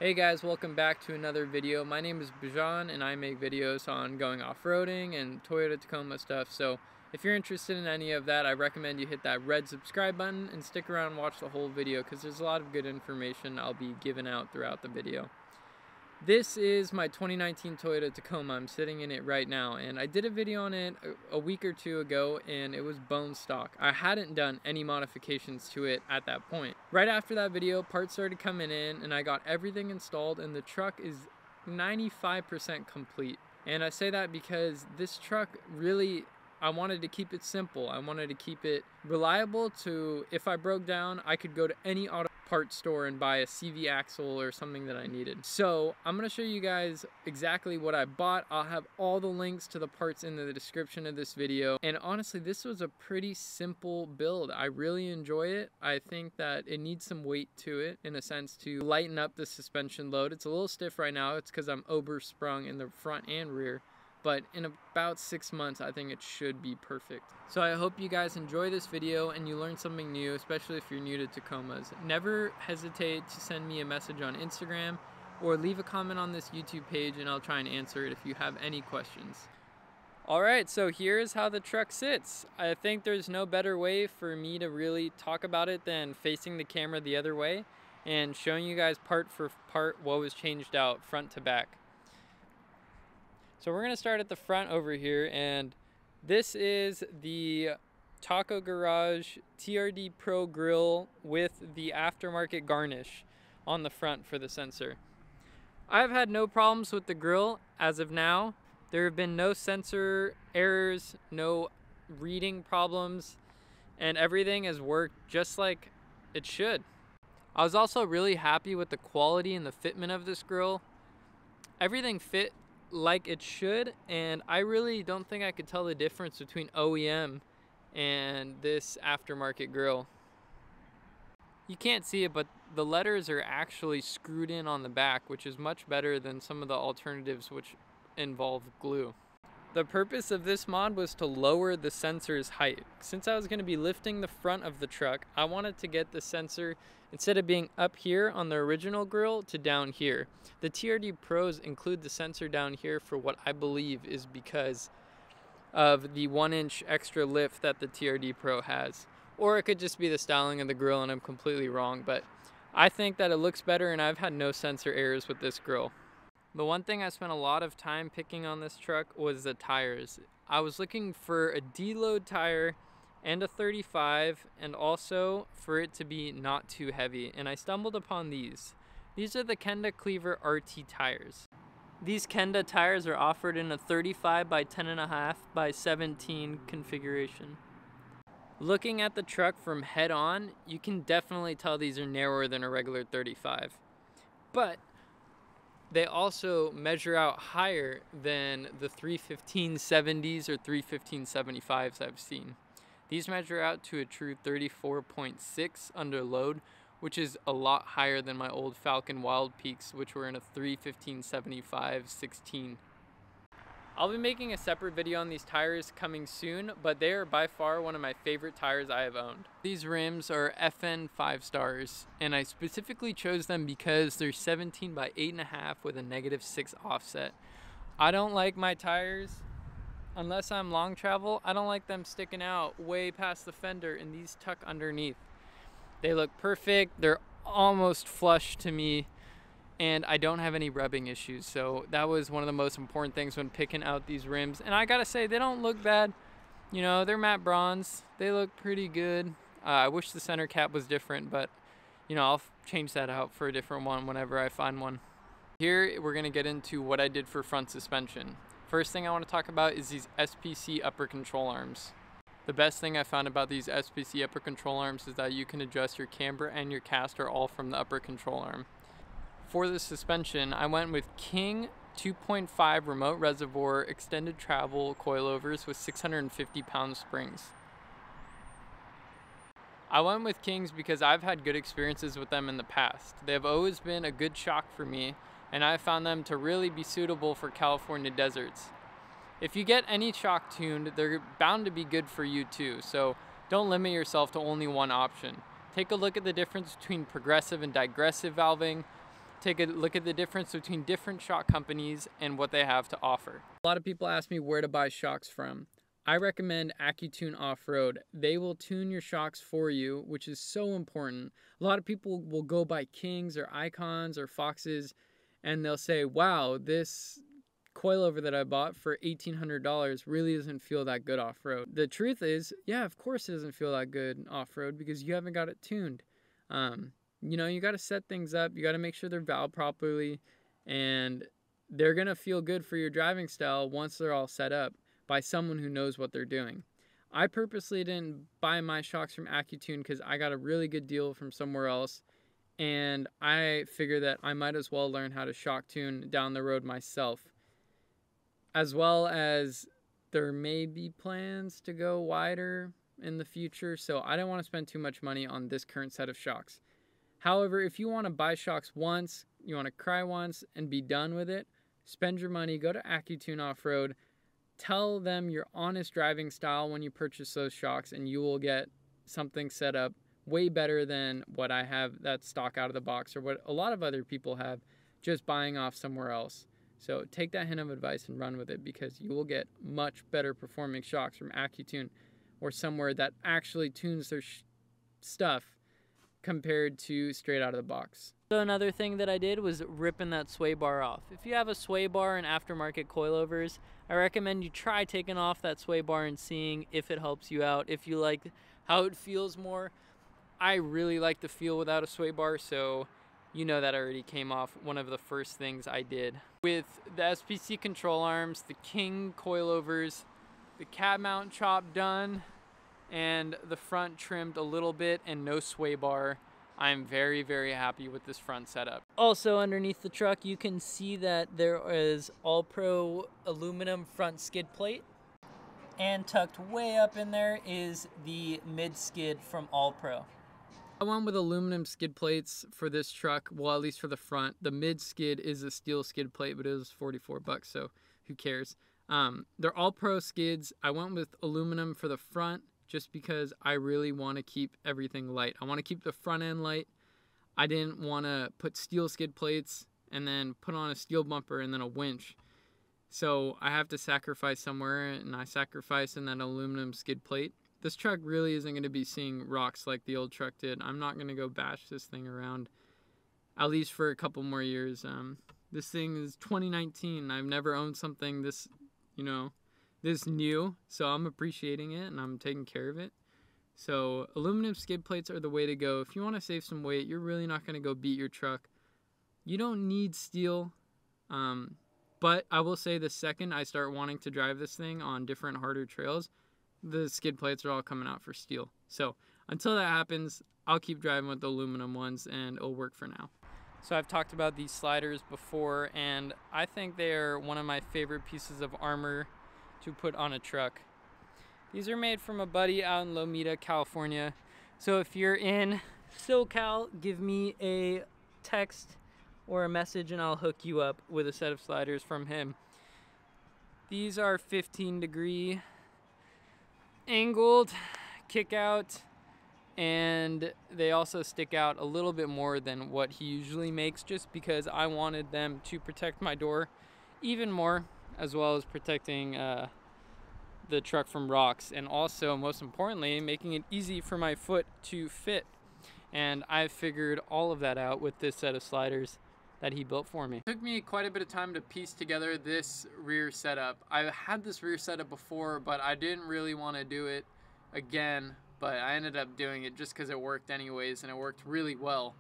Hey guys, welcome back to another video. My name is Bijan and I make videos on going off-roading and Toyota Tacoma stuff. So if you're interested in any of that, I recommend you hit that red subscribe button and stick around and watch the whole video because there's a lot of good information I'll be giving out throughout the video. This is my 2019 Toyota Tacoma. I'm sitting in it right now, and I did a video on it a week or two ago, and it was bone stock. I hadn't done any modifications to it at that point. Right after that video, parts started coming in, and I got everything installed, and the truck is 95% complete. And I say that because this truck really, I wanted to keep it simple. I wanted to keep it reliable to, if I broke down, I could go to any auto parts store and buy a CV axle or something that I needed. So I'm going to show you guys exactly what I bought. I'll have all the links to the parts in the description of this video. And honestly, this was a pretty simple build. I really enjoy it. I think that it needs some weight to it in a sense to lighten up the suspension load. It's a little stiff right now. It's because I'm oversprung in the front and rear. But in about 6 months, I think it should be perfect. So I hope you guys enjoy this video and you learn something new, especially if you're new to Tacomas. Never hesitate to send me a message on Instagram or leave a comment on this YouTube page and I'll try and answer it if you have any questions. Alright, so here's how the truck sits. I think there's no better way for me to really talk about it than facing the camera the other way and showing you guys part for part what was changed out front to back. So we're gonna start at the front over here, and this is the Taco Garage TRD Pro grill with the aftermarket garnish on the front for the sensor. I've had no problems with the grill as of now. There have been no sensor errors, no reading problems, and everything has worked just like it should. I was also really happy with the quality and the fitment of this grill. Everything fit like it should, and I really don't think I could tell the difference between OEM and this aftermarket grill. You can't see it, but the letters are actually screwed in on the back, which is much better than some of the alternatives which involve glue. The purpose of this mod was to lower the sensor's height. Since I was going to be lifting the front of the truck, I wanted to get the sensor, instead of being up here on the original grill, to down here. The TRD Pros include the sensor down here for what I believe is because of the 1-inch extra lift that the TRD Pro has. Or it could just be the styling of the grill and I'm completely wrong, but I think that it looks better and I've had no sensor errors with this grill. The one thing I spent a lot of time picking on this truck was the tires. I was looking for a deload tire and a 35, and also for it to be not too heavy, and I stumbled upon these. These are the Kenda Cleaver RT tires. These Kenda tires are offered in a 35 by 10.5 by 17 configuration. Looking at the truck from head on, you can definitely tell these are narrower than a regular 35. But they also measure out higher than the 315/70s or 315/75s I've seen. These measure out to a true 34.6 under load, which is a lot higher than my old Falcon Wild Peaks, which were in a 315/75/16. I'll be making a separate video on these tires coming soon, but they are by far one of my favorite tires I have owned. These rims are FN 5 stars, and I specifically chose them because they're 17 by 8.5 with a -6 offset. I don't like my tires, unless I'm long travel, I don't like them sticking out way past the fender, and these tuck underneath. They look perfect, they're almost flush to me, and I don't have any rubbing issues, so that was one of the most important things when picking out these rims. And I gotta say, they don't look bad. You know, they're matte bronze. They look pretty good. I wish the center cap was different, but you know, I'll change that out for a different one whenever I find one. Here, we're gonna get into what I did for front suspension. First thing I want to talk about is these SPC upper control arms. The best thing I found about these SPC upper control arms is that you can adjust your camber and your caster all from the upper control arm. For the suspension, I went with King 2.5 remote reservoir extended travel coilovers with 650 pound springs. I went with Kings because I've had good experiences with them in the past. They have always been a good shock for me, and I found them to really be suitable for California deserts. If you get any shock tuned, they're bound to be good for you too, so don't limit yourself to only one option. Take a look at the difference between progressive and digressive valving. take a look at the difference between different shock companies and what they have to offer. A lot of people ask me where to buy shocks from. I recommend AccuTune Off-Road. They will tune your shocks for you, which is so important. A lot of people will go buy Kings or Icons or Foxes, and they'll say, wow, this coilover that I bought for $1,800 really doesn't feel that good off-road. The truth is, yeah, of course it doesn't feel that good off-road because you haven't got it tuned. You know, you got to set things up. You got to make sure they're valved properly, and they're going to feel good for your driving style once they're all set up by someone who knows what they're doing. I purposely didn't buy my shocks from AccuTune because I got a really good deal from somewhere else, and I figured that I might as well learn how to shock tune down the road myself, as well as there may be plans to go wider in the future, so I don't want to spend too much money on this current set of shocks. However, if you want to buy shocks once, you want to cry once and be done with it, spend your money, go to AccuTune Off-Road, tell them your honest driving style when you purchase those shocks, and you will get something set up way better than what I have that's stock out of the box or what a lot of other people have just buying off somewhere else. So take that hint of advice and run with it, because you will get much better performing shocks from AccuTune or somewhere that actually tunes their stuff compared to straight out of the box. So another thing that I did was ripping that sway bar off. If you have a sway bar and aftermarket coilovers, I recommend you try taking off that sway bar and seeing if it helps you out, if you like how it feels more. I really like the feel without a sway bar, so you know that already came off one of the first things I did. With the SPC control arms, the King coilovers, the cab mount chop done, and the front trimmed a little bit and no sway bar, I'm very, very happy with this front setup. Also underneath the truck, you can see that there is All-Pro aluminum front skid plate, and tucked way up in there is the mid skid from All-Pro. I went with aluminum skid plates for this truck, well, at least for the front. The mid skid is a steel skid plate, but it was $44, so who cares? They're All-Pro skids. I went with aluminum for the front just because I really want to keep everything light. I want to keep the front end light. I didn't want to put steel skid plates and then put on a steel bumper and then a winch. So I have to sacrifice somewhere, and I sacrificed in that aluminum skid plate. This truck really isn't going to be seeing rocks like the old truck did. I'm not going to go bash this thing around, at least for a couple more years. This thing is 2019. I've never owned something this, this new, so I'm appreciating it and I'm taking care of it. So aluminum skid plates are the way to go. If you want to save some weight, you're really not going to go beat your truck. You don't need steel, but I will say the second I start wanting to drive this thing on different harder trails, the skid plates are all coming out for steel. So until that happens, I'll keep driving with the aluminum ones and it'll work for now. So I've talked about these sliders before, and I think they are one of my favorite pieces of armor to put on a truck. These are made from a buddy out in Lomita, California. So if you're in SoCal, give me a text or a message and I'll hook you up with a set of sliders from him. These are 15-degree angled kick out, and they also stick out a little bit more than what he usually makes, just because I wanted them to protect my door even more, as well as protecting the truck from rocks, and also, most importantly, making it easy for my foot to fit. And I've figured all of that out with this set of sliders that he built for me. It took me quite a bit of time to piece together this rear setup. I've had this rear setup before, but I didn't really want to do it again, but I ended up doing it just because it worked anyways, and it worked really well.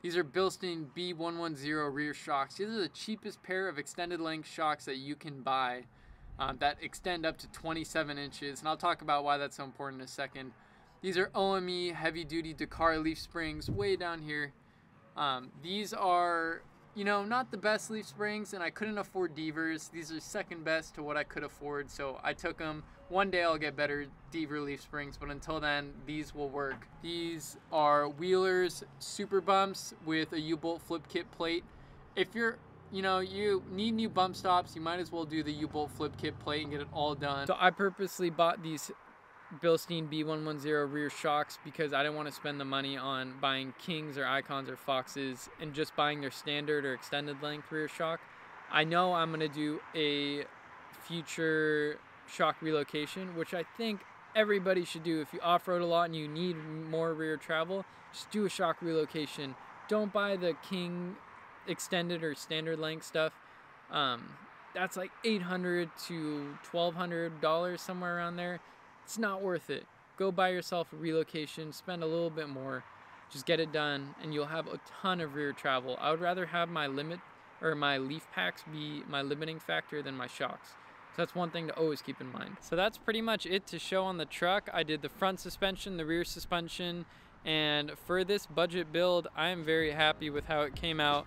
These are Bilstein B110 rear shocks. These are the cheapest pair of extended length shocks that you can buy that extend up to 27 inches, and I'll talk about why that's so important in a second. These are OME heavy duty Dakar leaf springs way down here. These are, not the best leaf springs, and I couldn't afford Devers. These are second best to what I could afford, so I took them. One day I'll get better Dever leaf springs, but until then, these will work. These are Wheeler's Super Bumps with a U-bolt flip kit plate. If you need new bump stops, you might as well do the U-bolt flip kit plate and get it all done. So I purposely bought these Bilstein B110 rear shocks because I didn't want to spend the money on buying Kings or Icons or Foxes and just buying their standard or extended length rear shock. I know I'm going to do a future shock relocation, which I think everybody should do. If you off-road a lot and you need more rear travel, just do a shock relocation. Don't buy the King extended or standard length stuff. That's like $800 to $1,200, somewhere around there. It's not worth it. Go buy yourself a relocation, spend a little bit more, just get it done, and you'll have a ton of rear travel. I would rather have my my leaf packs be my limiting factor than my shocks. So that's one thing to always keep in mind. So that's pretty much it to show on the truck. I did the front suspension, the rear suspension, and for this budget build, I am very happy with how it came out.